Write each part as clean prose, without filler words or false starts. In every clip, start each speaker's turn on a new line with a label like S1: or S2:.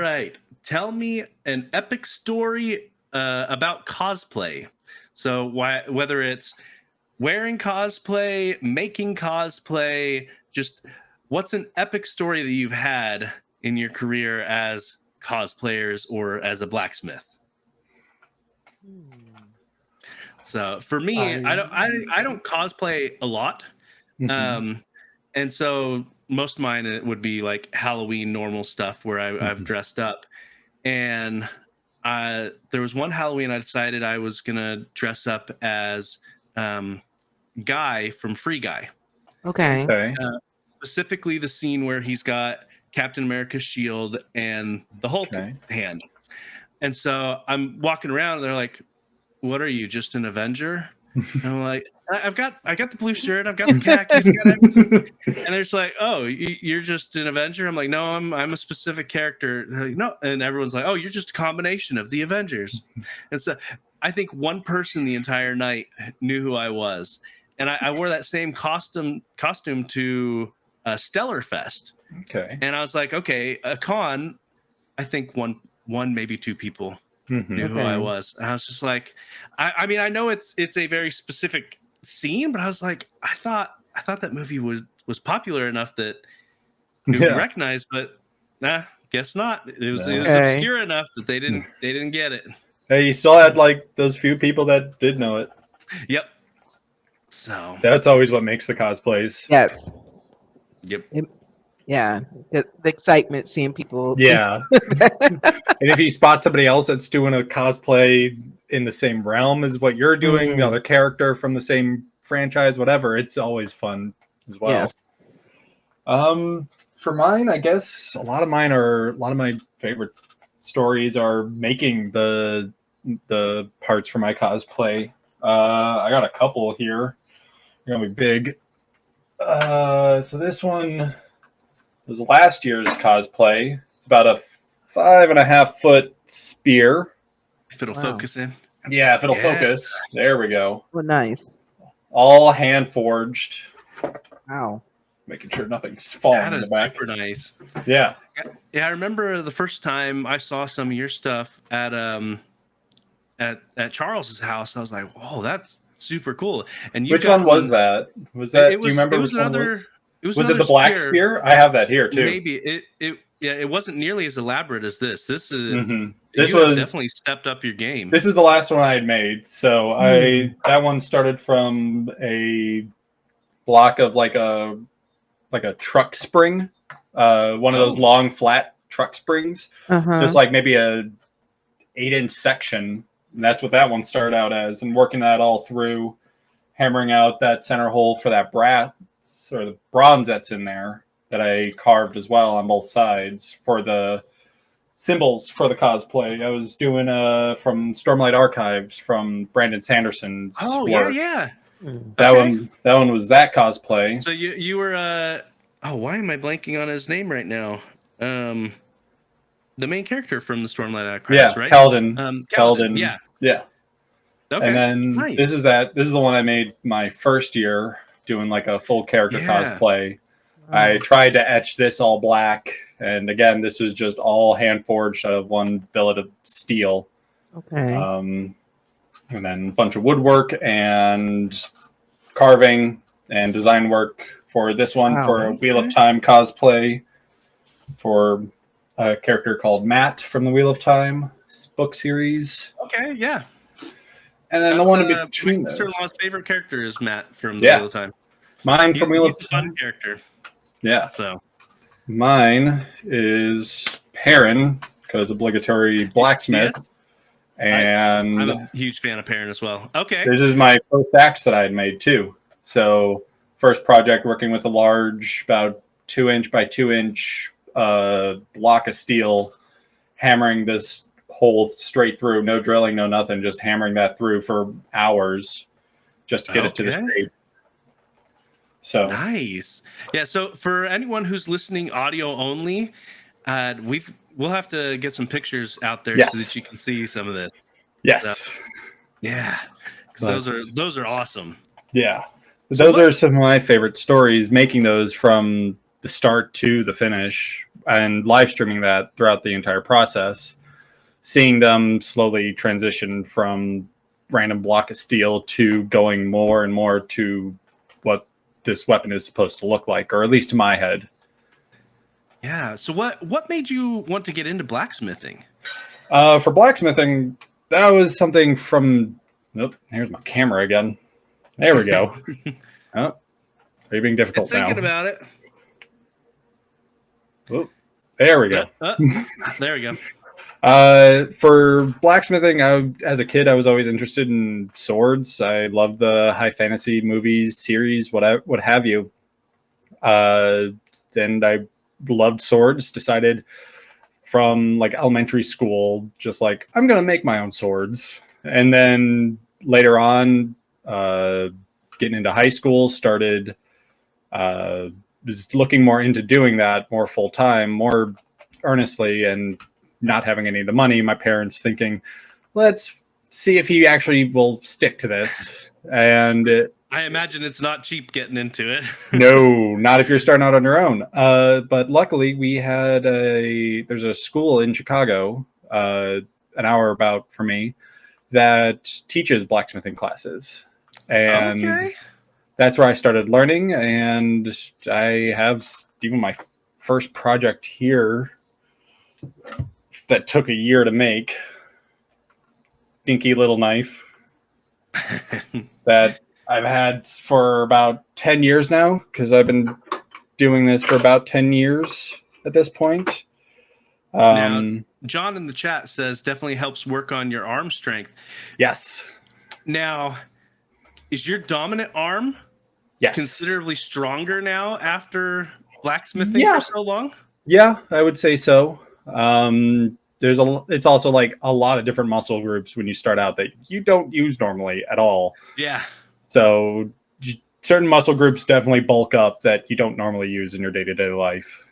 S1: right. Tell me an epic story about cosplay. So whether it's wearing cosplay, making cosplay, just what's an epic story that you've had in your career as cosplayers or as a blacksmith? So for me, I don't cosplay a lot. Um, and so most of mine it would be like Halloween normal stuff where I've dressed up. And there was one Halloween I decided I was gonna dress up as Guy from Free Guy.
S2: Okay.
S1: Specifically the scene where he's got Captain America's shield and the Hulk hand. And so I'm walking around and they're like, "What are you, just an Avenger?" And I'm like, I got the blue shirt, I've got the khakis, got everything. And they're just like, "Oh, you're just an Avenger?" I'm like, "No, I'm a specific character." Like, "No," and everyone's like, "Oh, you're just a combination of the Avengers." And so I think one person the entire night knew who I was, and I wore that same costume to Stellar Fest.
S3: Okay.
S1: And I was like, okay, a con, I think one maybe two people knew who I was. And I was just like, I mean, I know it's a very specific scene, but I was like, I thought that movie was popular enough that it would be recognized, but guess not. It was obscure enough that they didn't get it.
S3: Hey, you still had like those few people that did know it.
S1: Yep. So
S3: that's always what makes the cosplays.
S2: Yes.
S1: Yep.
S2: The excitement seeing people.
S3: Yeah. And if you spot somebody else that's doing a cosplay in the same realm as what you're doing, another character from the same franchise, whatever, it's always fun as well. Yes. For mine, I guess a lot of my favorite stories are making the parts for my cosplay. I got a couple here. They're gonna be big. So this one was last year's cosplay. It's about a 5.5 foot spear.
S1: If it'll focus in.
S3: Yeah, if it'll focus. There we go.
S2: Oh, nice.
S3: All hand forged.
S2: Wow.
S3: Making sure nothing's falling in the back.
S1: Super nice.
S3: Yeah.
S1: Yeah, I remember the first time I saw some of your stuff at Charles's house. I was like, "Whoa, that's super cool!" And
S3: which one was that? Was that? Do you remember?
S1: It was another.
S3: Was it the black spear? I have that here too.
S1: Maybe it wasn't nearly as elaborate as this. This is
S3: this was
S1: definitely stepped up your game.
S3: This is the last one I had made. So that one started from a block of like a truck spring, one of those long flat truck springs, just like maybe a 8-inch section. And that's what that one started out as, and working that all through, hammering out that center hole for that brass or the bronze that's in there that I carved as well on both sides for the symbols for the cosplay. I was doing from Stormlight Archives from Brandon Sanderson's work.
S1: Yeah.
S3: That one was that cosplay.
S1: So you were why am I blanking on his name right now? The main character from the Stormlight Archives, right?
S3: Keldon.
S1: Keldon. Yeah. Okay.
S3: And then this is the one I made my first year doing like a full character cosplay. I tried to etch this all black, and again, this was just all hand forged out of one billet of steel.
S2: Okay.
S3: And then a bunch of woodwork and carving and design work for this one for a Wheel of Time cosplay for a character called Matt from the Wheel of Time book series.
S1: Okay, yeah.
S3: And then the one in between.
S1: My sister-in-law's favorite character is Matt from the Wheel of Time.
S3: Mine from Wheel of
S1: Time. He's a fun character.
S3: Yeah.
S1: So
S3: mine is Perrin, because obligatory blacksmith.
S1: Yes.
S3: And
S1: I'm a huge fan of Perrin as well. Okay.
S3: This is my first axe that I had made too. So first project working with a large, about 2-inch by 2-inch block of steel, hammering this hole straight through, no drilling, no nothing, just hammering that through for hours just to get it to the shape. So
S1: nice. Yeah. So for anyone who's listening audio only, we'll have to get some pictures out there so that you can see some of this.
S3: Yes.
S1: Stuff. Yeah. Because those are awesome.
S3: Yeah. Those are some of my favorite stories, making those from the start to the finish and live streaming that throughout the entire process, seeing them slowly transition from random block of steel to going more and more to what this weapon is supposed to look like, or at least to my head.
S1: Yeah. So what made you want to get into blacksmithing?
S3: For blacksmithing, that was something from... Nope, here's my camera again. There we go. Oh, are you being difficult now?
S1: Thinking about it.
S3: Oh, there we go.
S1: There we go.
S3: For blacksmithing, as a kid, I was always interested in swords. I loved the high fantasy movies, series, what have you. And I loved swords. Decided from like elementary school, just like, I'm gonna make my own swords. And then later on, getting into high school, started was looking more into doing that more full time, more earnestly, and not having any of the money. My parents thinking, let's see if he actually will stick to this. And
S1: I imagine it's not cheap getting into it.
S3: No, not if you're starting out on your own. But luckily, we had there's a school in Chicago, an hour about for me, that teaches blacksmithing classes. And that's where I started learning. And I have even my first project here that took a year to make. Dinky little knife that I've had for about 10 years now, because I've been doing this for about 10 years at this point.
S1: Now, John in the chat says definitely helps work on your arm strength.
S3: Yes.
S1: Now, is your dominant arm considerably stronger now after blacksmithing for so long?
S3: Yeah, I would say so. It's also like a lot of different muscle groups when you start out that you don't use normally at all.
S1: Yeah. So
S3: certain muscle groups definitely bulk up that you don't normally use in your day-to-day life.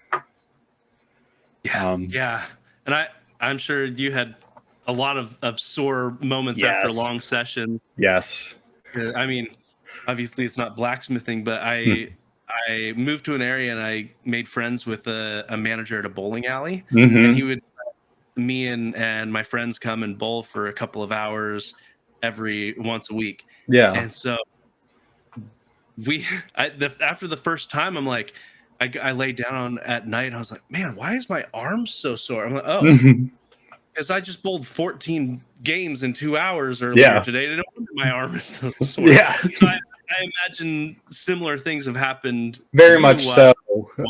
S1: Yeah. Yeah. And I'm sure you had a lot of sore moments after a long session.
S3: Yes.
S1: I mean, obviously it's not blacksmithing, but I moved to an area and I made friends with a manager at a bowling alley. Mm-hmm. And he would me and my friends come and bowl for a couple of hours once a week. Yeah. And so after the first time, I'm like, I laid down at night and I was like, man, why is my arm so sore? I'm like, because I just bowled 14 games in 2 hours earlier today. I don't wonder my arm is so sore. Yeah. So I imagine similar things have happened.
S3: Very much so.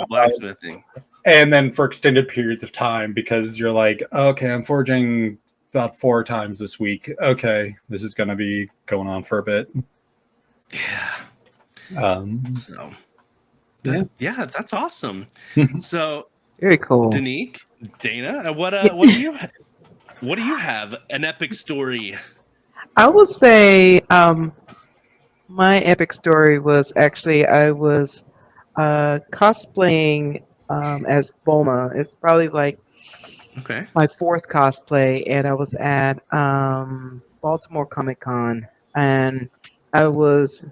S1: Blacksmithing.
S3: And then for extended periods of time, because you're like, okay, I'm forging about 4 times this week. Okay, this is going to be going on for a bit.
S1: Yeah. Yeah, that's awesome. So
S2: very cool.
S1: Danique, Dana, what do you have? An epic story?
S2: I would say my epic story was actually I was cosplaying as Bulma. It's probably like my 4th cosplay, and I was at Baltimore Comic Con, and I was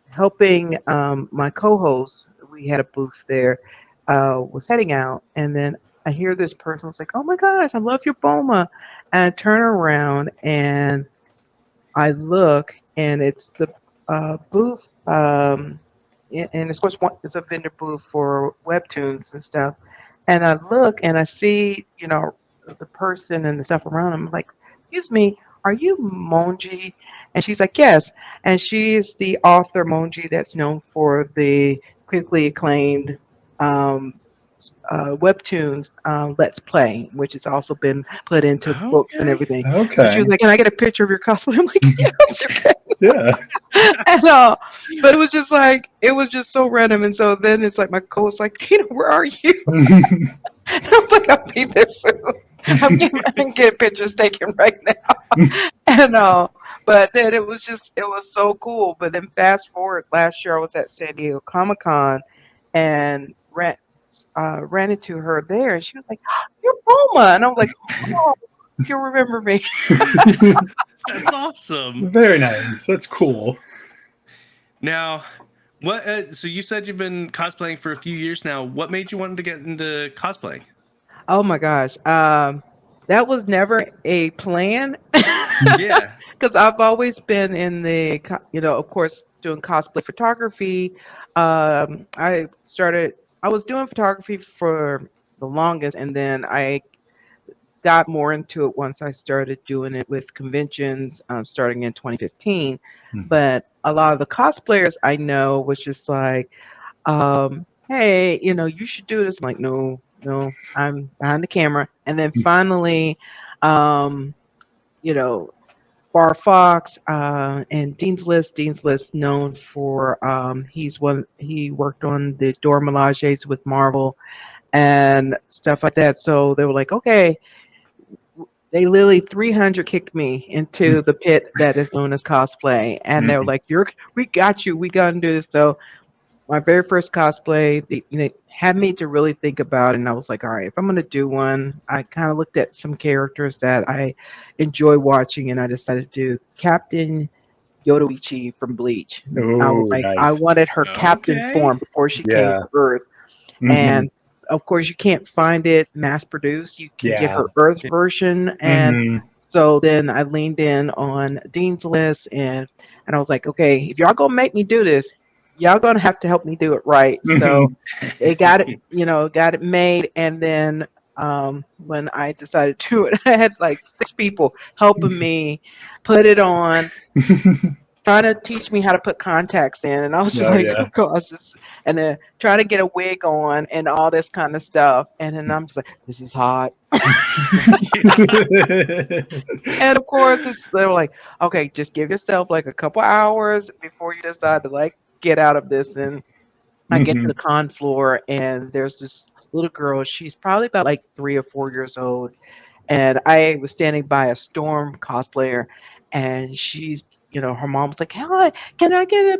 S2: helping my co-host. We had a booth there. Was heading out, and then I hear this person was like, "Oh my gosh, I love your Bulma!" And I turn around and I look, and it's the booth. And of course, it's a vendor booth for webtoons and stuff. And I look and I see, the person and the stuff around him. I'm like, excuse me, are you Monji? And she's like, yes. And she is the author, Monji, that's known for the critically acclaimed webtoons Let's Play, which has also been put into books and everything. Okay. And she was like, can I get a picture of your cosplay? I'm like, yes, you can. Yeah. And, but it was just like, it was just so random. And so then it's like my co-host like, Tina, where are you? And I was like, I'll be there soon. I'm getting pictures taken right now. And but then it was so cool. But then fast forward, last year I was at San Diego Comic-Con and ran into her there, and she was like, "You're Bulma," and I was like, "Oh, you remember me?"
S1: That's awesome.
S3: Very nice. That's cool.
S1: Now, What? So you said you've been cosplaying for a few years now. What made you want to get into cosplaying?
S2: Oh my gosh. That was never a plan.
S1: Yeah.
S2: Because I've always been in the, of course, doing cosplay photography. I was doing photography for the longest, and then I got more into it once I started doing it with conventions, starting in 2015. But a lot of the cosplayers I know was just like, hey, you should do this. I'm like, no, I'm behind the camera. And then finally, you know, Bar Fox and Dean's List. Dean's List known for he worked on the Dora Milajes with Marvel and stuff like that. So they were like, okay, they literally 300 kicked me into the pit that is known as cosplay, and they were like, we got you, we got to do this. So my very first cosplay, had me to really think about it, and I was like, all right, if I'm going to do one, I kind of looked at some characters that I enjoy watching, and I decided to do Captain Yodoichi from Bleach. I was like,
S3: nice.
S2: I wanted her captain form before she came to Earth. And of course, you can't find it mass produced. You can get her Earth version. And so then I leaned in on Dean's List, and I was like, okay, if y'all going to make me do this, y'all gonna have to help me do it right. So they got it, got it made. And then when I decided to do it, I had like 6 people helping me put it on, trying to teach me how to put contacts in. And I was just and then trying to get a wig on and all this kind of stuff. And then I'm just like, this is hot. And of course, they were like, okay, just give yourself like a couple hours before you decide to like get out of this. And I get to the con floor, and there's this little girl. She's probably about like 3 or 4 years old, and I was standing by a Storm cosplayer, and she's, her mom was like, hi, can I get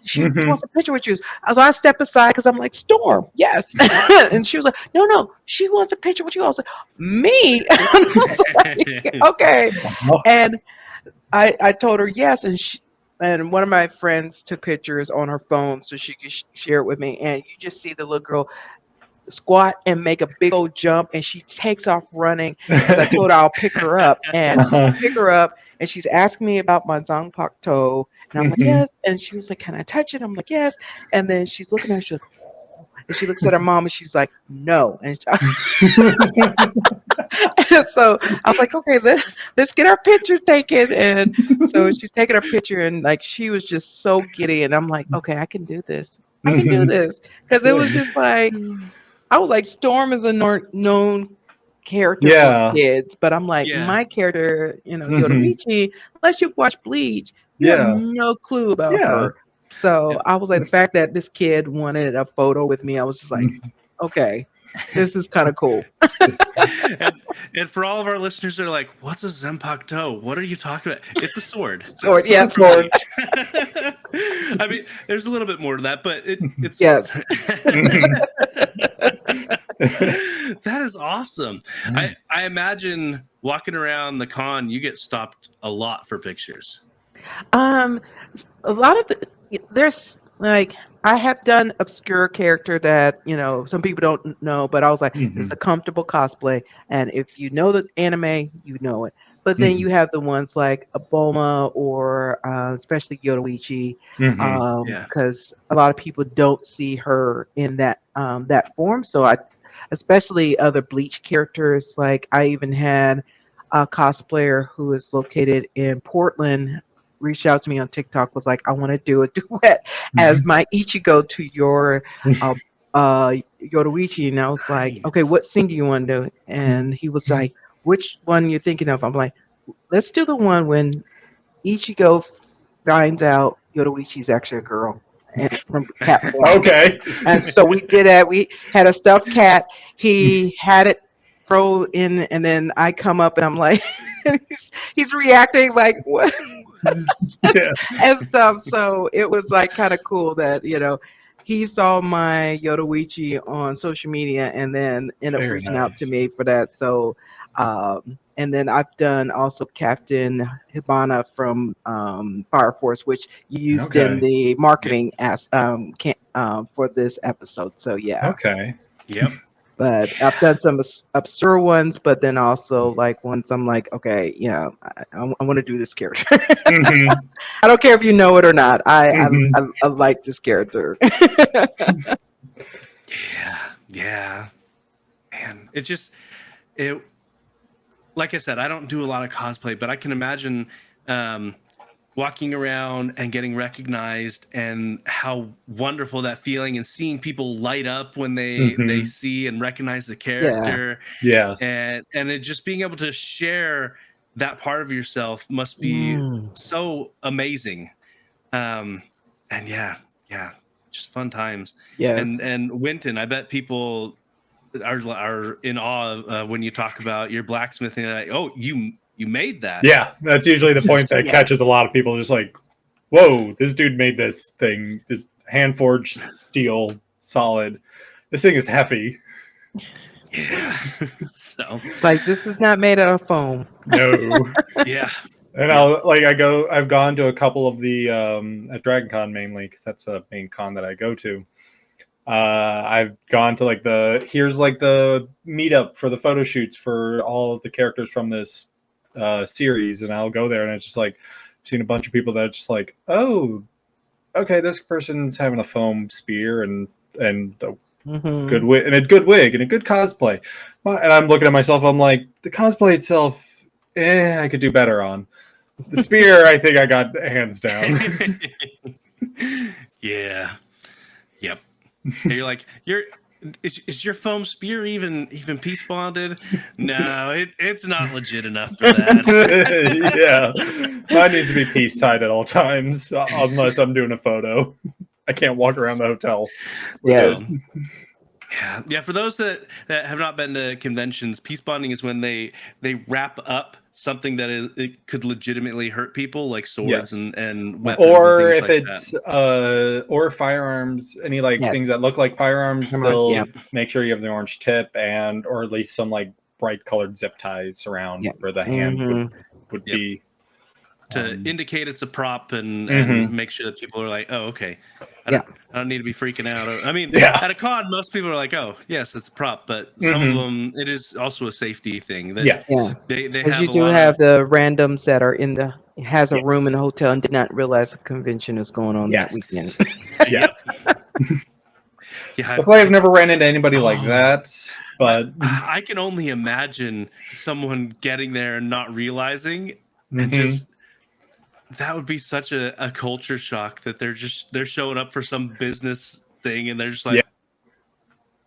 S2: she wants a picture with you. So I step aside because I'm like, Storm, yes. And she was like, no, she wants a picture with you. I was like, me? I was like, okay. And I told her yes, and one of my friends took pictures on her phone so she could share it with me. And you just see the little girl squat and make a big old jump, and she takes off running because I told her I'll pick her up. And pick her up, and she's asking me about my Zongpak toe. And I'm like, yes. And she was like, can I touch it? I'm like, yes. And then she's looking at her, she's like, oh. And she looks at her mom, and she's like, no. And so I was like, okay, let's get our picture taken. And so she's taking her picture, and like she was just so giddy. And I'm like, okay, I can do this. I can do this. Because it was just like, I was like, Storm is a known character for kids, but I'm like, my character, Yodoichi, unless you've watched Bleach, you have no clue about her. So I was like, the fact that this kid wanted a photo with me, I was just like, okay, this is kind of cool.
S1: and for all of our listeners that are like, what's a Zanpakuto? What are you talking about? It's a sword.
S2: Sword, yes, sword.
S1: I mean, there's a little bit more to that, but it's
S2: yes.
S1: That is awesome. I imagine walking around the con, you get stopped a lot for pictures.
S2: A lot of there's like, I have done obscure character that some people don't know, but I was like, it's a comfortable cosplay, and if you know the anime, you know it. But then you have the ones like Aboma or especially Yodoichi, because a lot of people don't see her in that form. So especially other Bleach characters, like I even had a cosplayer who is located in Portland reached out to me on TikTok, was like, I want to do a duet as my Ichigo to your Yodoichi. And I was like, okay, what scene do you want to do? And he was like, which one you're thinking of? I'm like, let's do the one when Ichigo finds out Yodoichi's actually a girl. And from cat form.
S3: Okay.
S2: And so we did that. We had a stuffed cat. He had it throw in, and then I come up and I'm like, he's reacting like, what? And stuff. So it was like kind of cool that he saw my Yodoichi on social media and then ended up reaching out to me for that. So and and then I've done also Captain Hibana from Fire Force, which you used in the marketing for this episode. So yeah.
S3: Okay.
S1: Yep.
S2: But I've done some absurd ones, but then also like once I'm like, okay, I want to do this character.
S3: Mm-hmm.
S2: I don't care if you know it or not. I like this character.
S1: Yeah. Man, like I said, I don't do a lot of cosplay, but I can imagine walking around and getting recognized and how wonderful that feeling, and seeing people light up when they see and recognize the character.
S3: Yes.
S1: And it just being able to share that part of yourself must be so amazing. And yeah, just fun times.
S2: Yes.
S1: And Wynton, I bet people are in awe when you talk about your blacksmithing. Like, oh, you made that.
S3: Yeah, that's usually the point that catches a lot of people. Just like, whoa, this dude made this thing, this hand forged steel, solid. This thing is heavy.
S1: Yeah. So
S2: like, this is not made out of foam.
S3: No.
S1: Yeah.
S3: And I've gone to a couple of the at Dragon Con mainly, because that's the main con that I go to. I've gone to here's the meetup for the photo shoots for all of the characters from this series, and I'll go there, and it's just like I've seen a bunch of people that are just like, oh, okay, this person's having a foam spear and a good wig and a good wig and a good cosplay, and I'm looking at myself, I'm like, the cosplay itself, I could do better on. The spear, I think I got hands down.
S1: Yeah. Yep. And you're like, is your foam spear even piece bonded? No, it's not legit enough for that.
S3: Yeah, mine needs to be piece tied at all times, unless I'm doing a photo. I can't walk around the hotel.
S2: Yeah.
S1: Yeah. For those that have not been to conventions, peace bonding is when they wrap up something that it could legitimately hurt people, like swords and weapons,
S3: or
S1: and
S3: if
S1: like
S3: it's or firearms, any things that look like firearms. They'll make sure you have the orange tip or at least some bright colored zip ties around where the hand would be.
S1: To indicate it's a prop and make sure that people are like, oh, okay. I don't need to be freaking out. I mean, at a con, most people are like, oh, yes, it's a prop. But some of them, it is also a safety thing. They
S2: because you do have the randoms that are has a room in the hotel and did not realize a convention is going on that weekend.
S3: Yes. Luckily, I've never ran into anybody like that, but
S1: I can only imagine someone getting there and not realizing, and just that would be such a culture shock that they're showing up for some business thing and they're just like,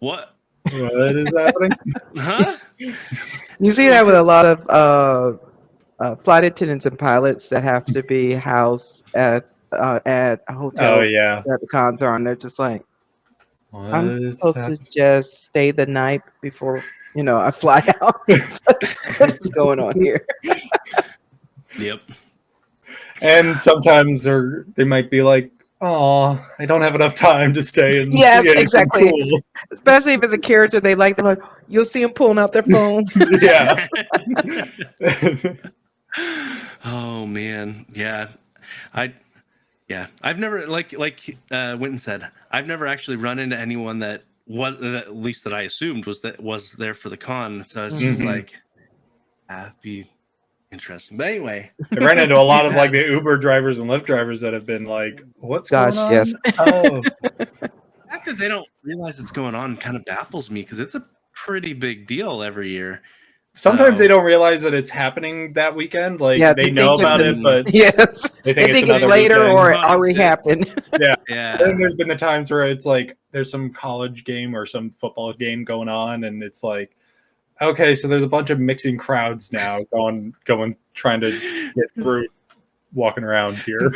S1: what
S3: is happening?
S1: Huh?
S2: You see that with a lot of flight attendants and pilots that have to be housed at hotels that the cons are on. They're just like, I'm supposed to just stay the night before I fly out. What's going on here?
S1: Yep.
S3: And sometimes they might be like, oh, I don't have enough time to stay and
S2: yes,
S3: see
S2: exactly.
S3: Cool.
S2: Especially if it's a character they like. They're like, you'll see them pulling out their phone.
S3: Yeah.
S1: Oh man, yeah. I've never like Wynton said, I've never actually run into anyone that was, at least that I assumed was there for the con. So it's just like, that'd be interesting. But anyway,
S3: I ran into a lot of the Uber drivers and Lyft drivers that have been like, what's going on?
S2: Yes.
S3: Oh.
S1: The fact that they don't realize it's going on kind of baffles me, because it's a pretty big deal every year.
S3: Sometimes they don't realize that it's happening that weekend. They know about it, but
S2: they think it's later
S3: weekend.
S2: Or it already happened.
S3: Yeah. And there's been the times where it's like there's some college game or some football game going on, and it's like, okay, so there's a bunch of mixing crowds now going trying to get through, walking around here.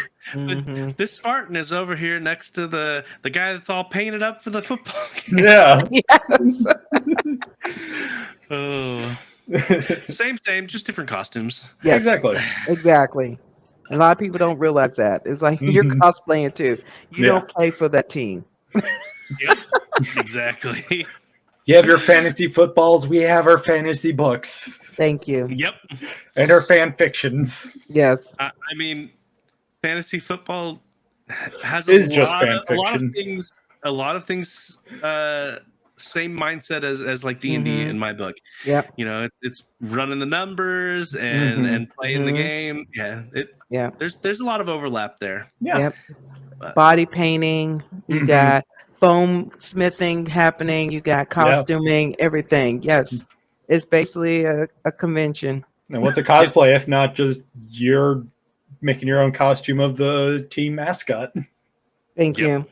S1: This Spartan is over here next to the guy that's all painted up for the football game.
S3: Yeah.
S2: Yes.
S1: Oh. Same, just different costumes.
S2: Yes,
S3: exactly.
S2: A lot of people don't realize that. It's like you're cosplaying too. You don't play for that team.
S1: Yep. Exactly.
S3: You have your fantasy footballs. We have our fantasy books.
S2: Thank you.
S1: Yep.
S3: And our fan fictions.
S2: Yes.
S1: I mean, fantasy football has
S3: a lot
S1: of things. Same mindset as like D&D in my book.
S2: Yeah.
S1: You know, it's running the numbers and playing the game. Yeah. There's a lot of overlap there.
S3: Yeah.
S2: Yep. Body painting. You got foam smithing happening. You got costuming. Everything. Yes. It's basically a convention.
S3: And what's a cosplay if not just you're making your own costume of the team mascot?
S2: Thank you.